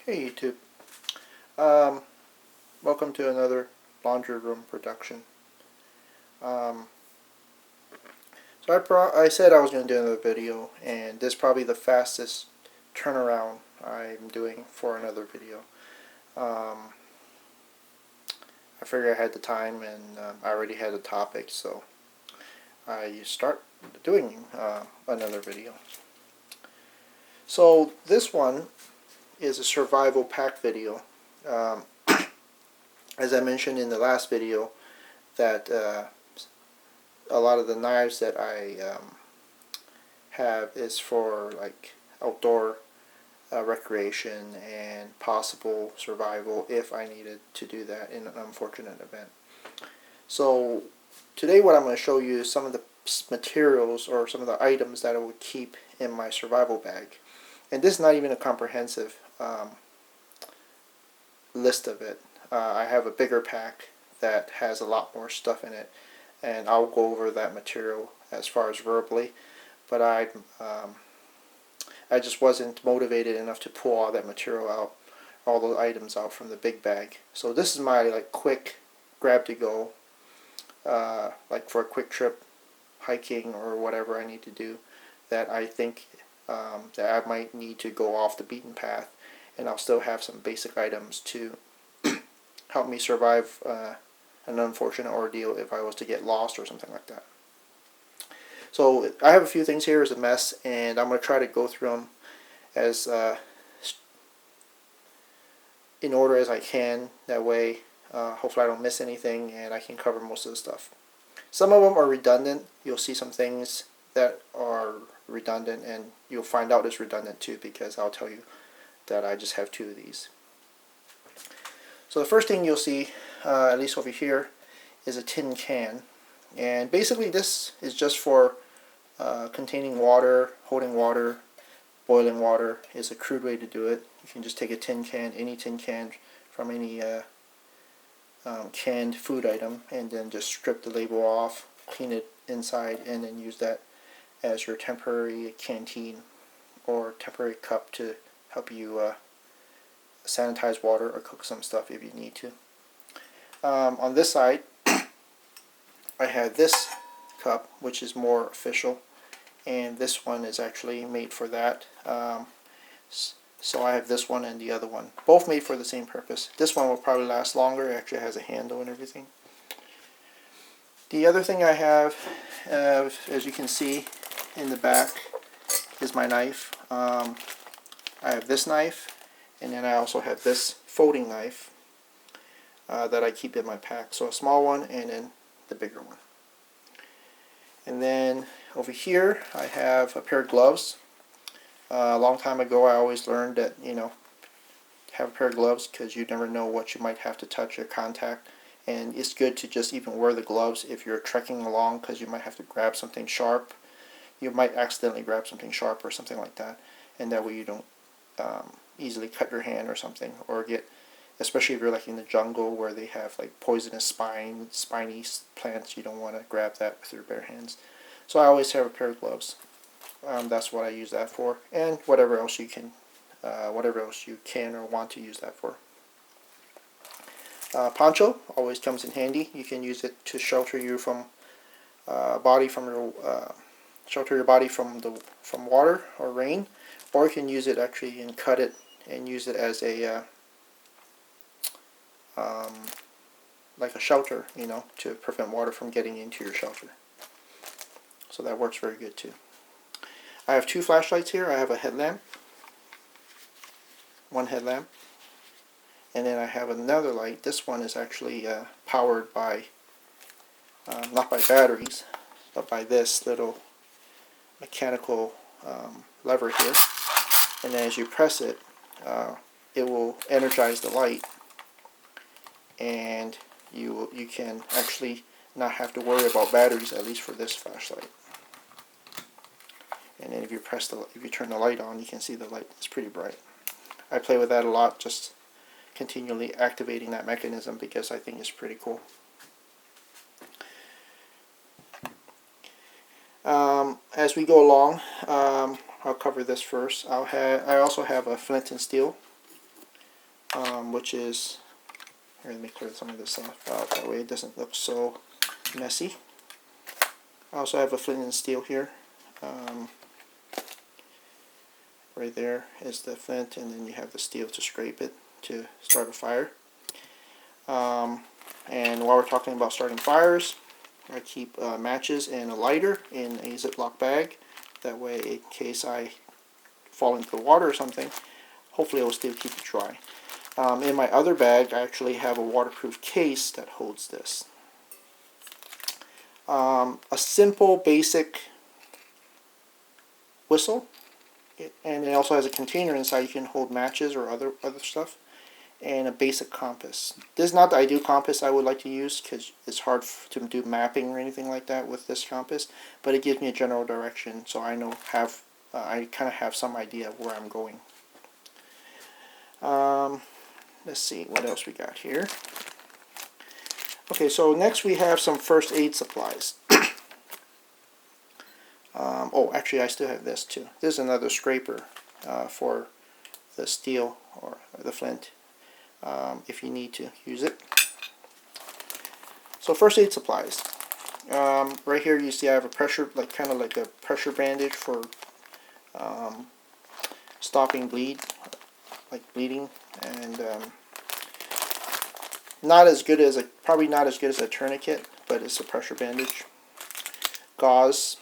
Hey YouTube, um, welcome to another laundry room production. Um, I said I was going to do another video, and this is probably the fastest turnaround I'm doing for another video. I figured I had the time, and I already had a topic, so I start doing another video. So this one is a survival pack video. Um, as I mentioned in the last video, that a lot of the knives that I have is for like outdoor recreation and possible survival if I needed to do that in an unfortunate event. So today what I'm going to show you is some of the materials or some of the items that I would keep in my survival bag. And this is not even a comprehensive list of it. I have a bigger pack that has a lot more stuff in it, and I'll go over that material as far as verbally, but I just wasn't motivated enough to pull all that material out, all those items out from the big bag. So this is my like quick grab to go, like for a quick trip, hiking or whatever I need to do, that I think that I might need to go off the beaten path, and I'll still have some basic items to help me survive an unfortunate ordeal if I was to get lost or something like that. So I have a few things here as a mess, and I'm going to try to go through them as in order as I can. That way, hopefully I don't miss anything and I can cover most of the stuff. Some of them are redundant. You'll see some things that are redundant, and you'll find out it's redundant too, because I'll tell you that I just have two of these. So the first thing you'll see, at least over here, is a tin can. And basically this is just for containing water, holding water, boiling water is a crude way to do it. You can just take a tin can, any tin can from any canned food item, and then just strip the label off, clean it inside, and then use that as your temporary canteen or temporary cup to help you sanitize water or cook some stuff if you need to. On this side, I have this cup, which is more official, and this one is actually made for that. So I have this one and the other one, both made for the same purpose. This one will probably last longer. It actually has a handle and everything. The other thing I have, as you can see in the back, is my knife. I have this knife, and then I also have this folding knife that I keep in my pack. So a small one and then the bigger one. And then over here I have a pair of gloves. A long time ago I always learned that, have a pair of gloves because you never know what you might have to touch or contact. And it's good to just even wear the gloves if you're trekking along, because you might have to grab something sharp. You might accidentally grab something sharp or something like that, and that way you don't easily cut your hand or something, or get, especially if you're like in the jungle where they have like poisonous spiny plants, you don't want to grab that with your bare hands. So I always have a pair of gloves. That's what I use that for, and whatever else you can or want to use that for. Poncho always comes in handy. You can use it to shelter you from shelter your body from water or rain, or you can use it actually and cut it and use it as a like a shelter, to prevent water from getting into your shelter. So that works very good too. I have two flashlights here. I have a headlamp, one headlamp, and then I have another light. This one is actually powered by, not by batteries, but by this little mechanical lever here. And then as you press it, it will energize the light, and you can actually not have to worry about batteries, at least for this flashlight. And then if you turn the light on, you can see the light is pretty bright. I play with that a lot, just continually activating that mechanism, because I think it's pretty cool. As we go along, I'll cover this first. I also have a flint and steel. which is, here, let me clear some of this off that way it doesn't look so messy. I also have a flint and steel here. Right there is the flint, and then you have the steel to scrape it to start a fire. And while we're talking about starting fires, I keep matches and a lighter in a Ziploc bag. That way, in case I fall into the water or something, hopefully it will still keep it dry. In my other bag, I actually have a waterproof case that holds this. A simple, basic whistle, and it also has a container inside you can hold matches or other stuff, and a basic compass. This is not the ideal compass I would like to use because it's hard to do mapping or anything like that with this compass, but it gives me a general direction, so I know I kind of have some idea of where I'm going. Let's see what else we got here. Okay, so next we have some first aid supplies. Oh, actually I still have this too. This is another scraper for the steel or the flint, if you need to use it. So first aid supplies. Right here you see I have a pressure, kind of like a pressure bandage for stopping bleeding, and probably not as good as a tourniquet, but it's a pressure bandage. Gauze.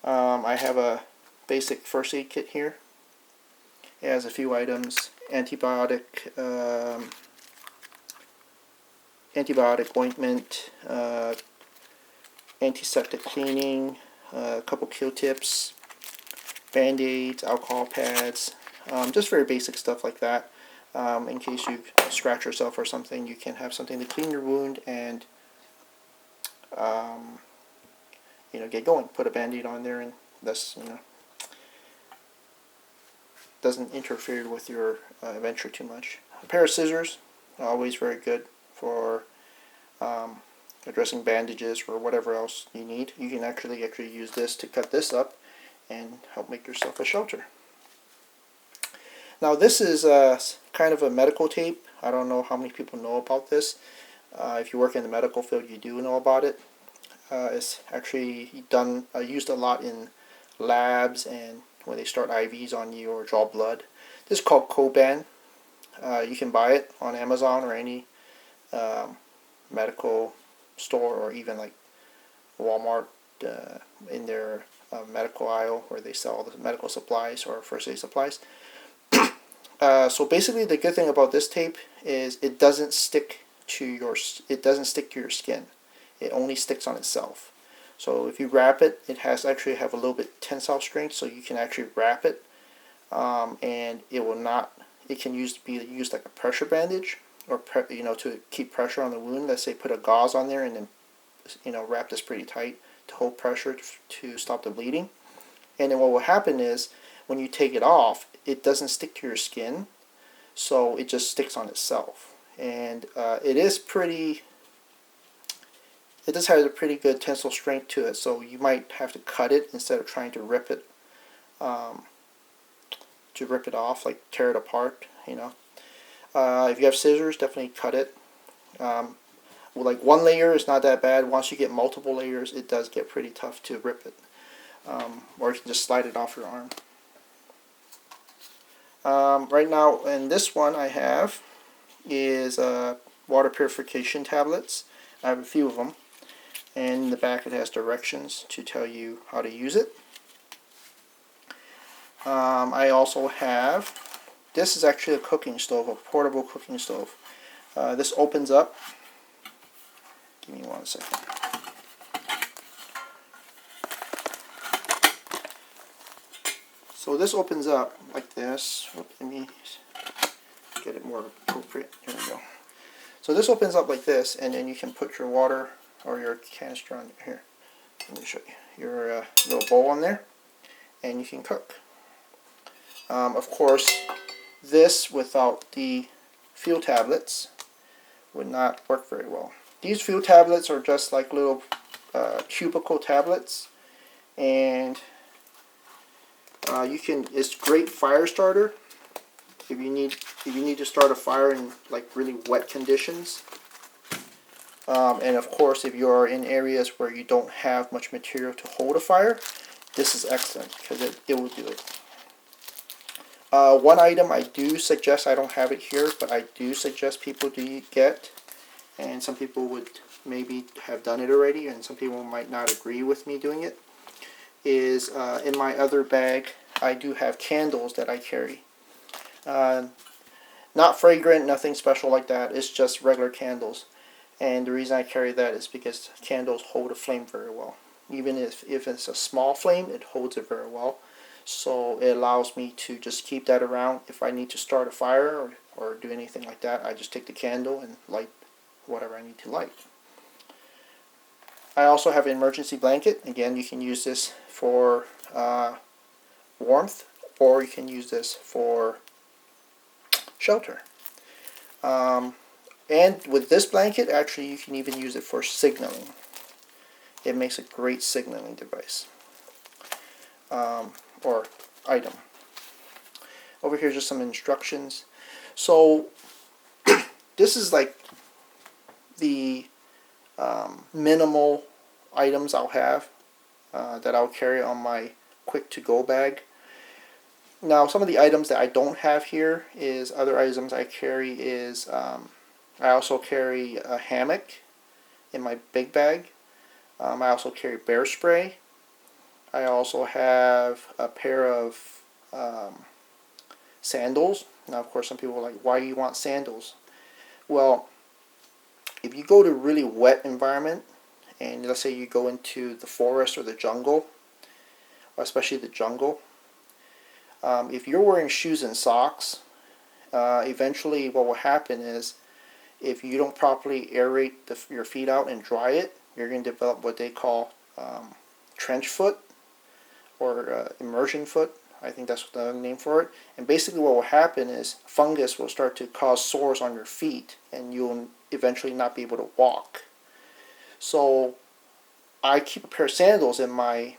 I have a basic first aid kit here. It has a few items: antibiotic ointment, antiseptic cleaning, a couple Q-tips, band-aids, alcohol pads, just very basic stuff like that. In case you scratch yourself or something, you can have something to clean your wound and get going. Put a band-aid on there, and this doesn't interfere with your adventure too much. A pair of scissors, always very good for addressing bandages or whatever else you need. You can actually use this to cut this up and help make yourself a shelter. Now this is kind of a medical tape. I don't know how many people know about this. If you work in the medical field, you do know about it. It's actually used a lot in labs and when they start IVs on you or draw blood. This is called Coban. You can buy it on Amazon or any medical store, or even like Walmart in their medical aisle where they sell the medical supplies or first aid supplies. So basically, the good thing about this tape is it doesn't stick to your skin. It only sticks on itself. So if you wrap it, it actually have a little bit tensile strength, so you can actually wrap it, and it will not. It can be used like a pressure bandage, or to keep pressure on the wound. Let's say put a gauze on there and then wrap this pretty tight to hold pressure to stop the bleeding. And then what will happen is when you take it off, it doesn't stick to your skin, so it just sticks on itself. And it does have a pretty good tensile strength to it, so you might have to cut it instead of trying to rip it off, like tear it apart. If you have scissors, definitely cut it. Like one layer is not that bad. Once you get multiple layers, it does get pretty tough to rip it. Or you can just slide it off your arm. Right now, in this one I have is water purification tablets. I have a few of them. And in the back it has directions to tell you how to use it. I also have, this is actually a cooking stove, a portable cooking stove. This opens up. Give me 1 second. So this opens up like this. Let me get it more appropriate. Here we go. So this opens up like this, and then you can put your water or your canister on here. Let me show you. Your little bowl on there, and you can cook. Of course, this without the fuel tablets would not work very well. These fuel tablets are just like little cubicle tablets, and it's great fire starter, if you need to start a fire in like really wet conditions, and of course if you're in areas where you don't have much material to hold a fire, this is excellent because it will do it. One item I do suggest, I don't have it here, but I do suggest people do get, and some people would maybe have done it already, and some people might not agree with me doing it, is in my other bag I do have candles that I carry. Not fragrant, nothing special like that, it's just regular candles. And the reason I carry that is because candles hold a flame very well. Even if it's a small flame, it holds it very well. So it allows me to just keep that around. If I need to start a fire or do anything like that, I just take the candle and light whatever I need to light. I also have an emergency blanket. Again, you can use this for warmth, or you can use this for shelter. And with this blanket, actually, you can even use it for signaling. It makes a great signaling device. Or item. Over here, just some instructions. So, this is like the minimal items I'll have that I'll carry on my quick to go bag. Now, some of the items that I don't have here is other items I carry is I also carry a hammock in my big bag. I also carry bear spray. I also have a pair of sandals. Now, of course, some people are like, why do you want sandals? Well, if you go to a really wet environment, and let's say you go into the forest or the jungle, or especially the jungle, if you're wearing shoes and socks, eventually what will happen is if you don't properly aerate your feet out and dry it, you're going to develop what they call trench foot or immersion foot. I think that's the name for it. And basically what will happen is fungus will start to cause sores on your feet and you'll eventually not be able to walk. So I keep a pair of sandals in my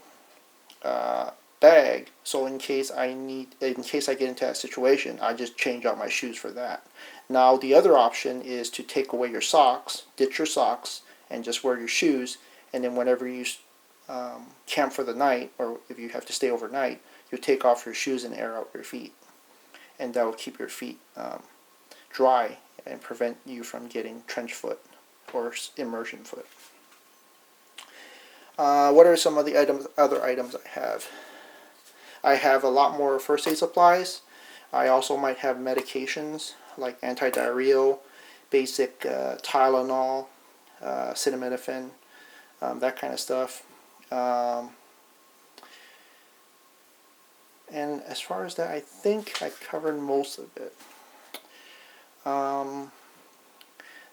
bag, so in case I get into that situation, I just change out my shoes for that. Now the other option is to take away your socks, ditch your socks, and just wear your shoes, and then whenever you camp for the night, or if you have to stay overnight, you take off your shoes and air out your feet, and that will keep your feet dry and prevent you from getting trench foot or immersion foot. What are some of the other items I have? I have a lot more first aid supplies. I also might have medications like antidiarrheal, basic Tylenol, acetaminophen, that kind of stuff. And as far as that, I think I covered most of it.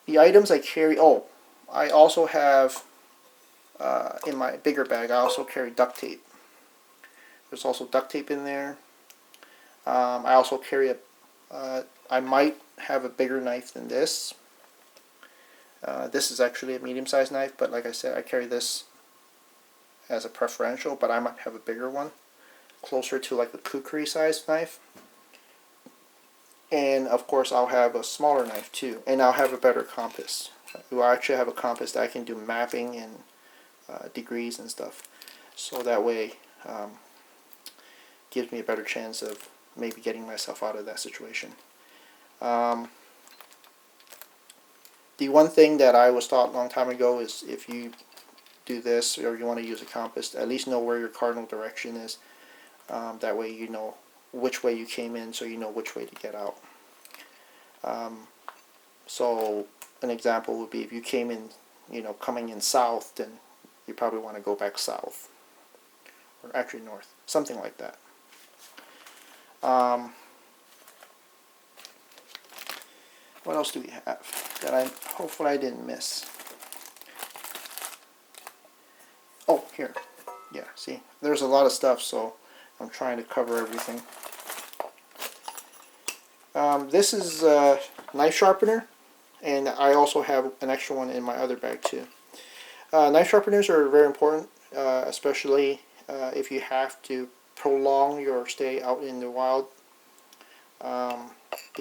The items I carry, I also have, in my bigger bag, I also carry duct tape. There's also duct tape in there. I also carry I might have a bigger knife than this. This is actually a medium-sized knife, but like I said, I carry this as a preferential, but I might have a bigger one, closer to like a kukri sized knife. And of course I'll have a smaller knife too, and I'll have a better compass. I actually have a compass that I can do mapping and degrees and stuff, so that way gives me a better chance of maybe getting myself out of that situation. The one thing that I was taught a long time ago is if you do this or you want to use a compass, at least know where your cardinal direction is. That way you know which way you came in, so you know which way to get out. So an example would be if you came in, coming in south, then you probably want to go back south, or actually north, something like that. What else do we have that hopefully I didn't miss? Oh, here. Yeah, see, there's a lot of stuff, so I'm trying to cover everything. This is a knife sharpener, and I also have an extra one in my other bag too. Knife sharpeners are very important, especially if you have to prolong your stay out in the wild.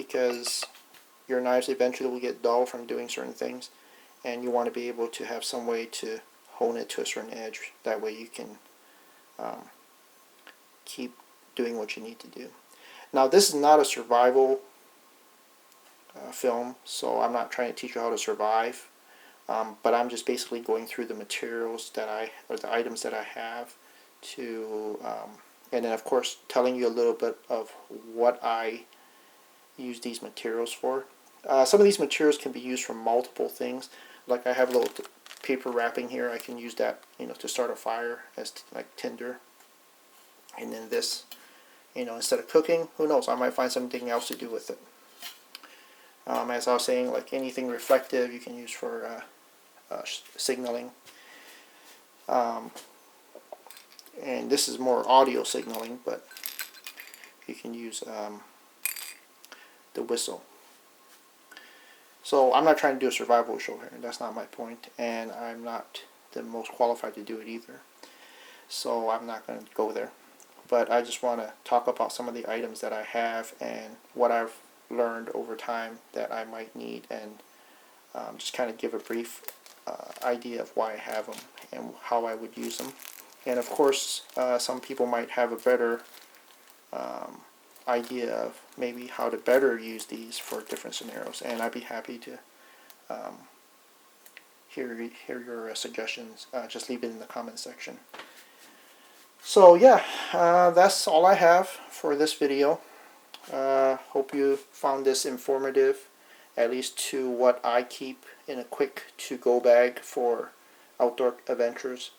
because your knives eventually will get dull from doing certain things, and you want to be able to have some way to hone it to a certain edge. That way you can keep doing what you need to do. Now, this is not a survival film, so I'm not trying to teach you how to survive, but I'm just basically going through the materials or the items that I have to, and then of course telling you a little bit of what I use these materials for. Some of these materials can be used for multiple things. Like I have a little paper wrapping here. I can use that, to start a fire as like tinder. And then this, instead of cooking, who knows? I might find something else to do with it. As I was saying, like anything reflective you can use for signaling. And this is more audio signaling, but you can use the whistle. So I'm not trying to do a survival show here. That's not my point, and I'm not the most qualified to do it either. So I'm not going to go there. But I just want to talk about some of the items that I have and what I've learned over time that I might need, and just kind of give a brief idea of why I have them and how I would use them. And of course, some people might have a better idea of maybe how to better use these for different scenarios, and I'd be happy to hear your suggestions. Just leave it in the comment section. So yeah, that's all I have for this video. Hope you found this informative, at least to what I keep in a quick to-go bag for outdoor adventures.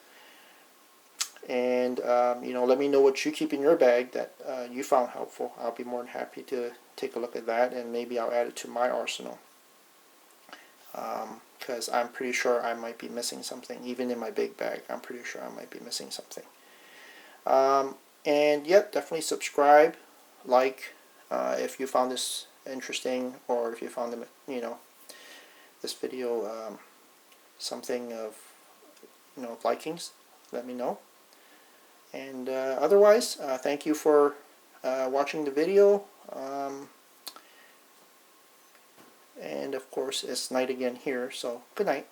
And let me know what you keep in your bag that you found helpful. I'll be more than happy to take a look at that, and maybe I'll add it to my arsenal. Because I'm pretty sure I might be missing something. Even in my big bag, I'm pretty sure I might be missing something. And yep, definitely subscribe, like, if you found this interesting, or if you found them, this video something of likings. Let me know. And otherwise, thank you for watching the video. And of course, it's night again here, so good night.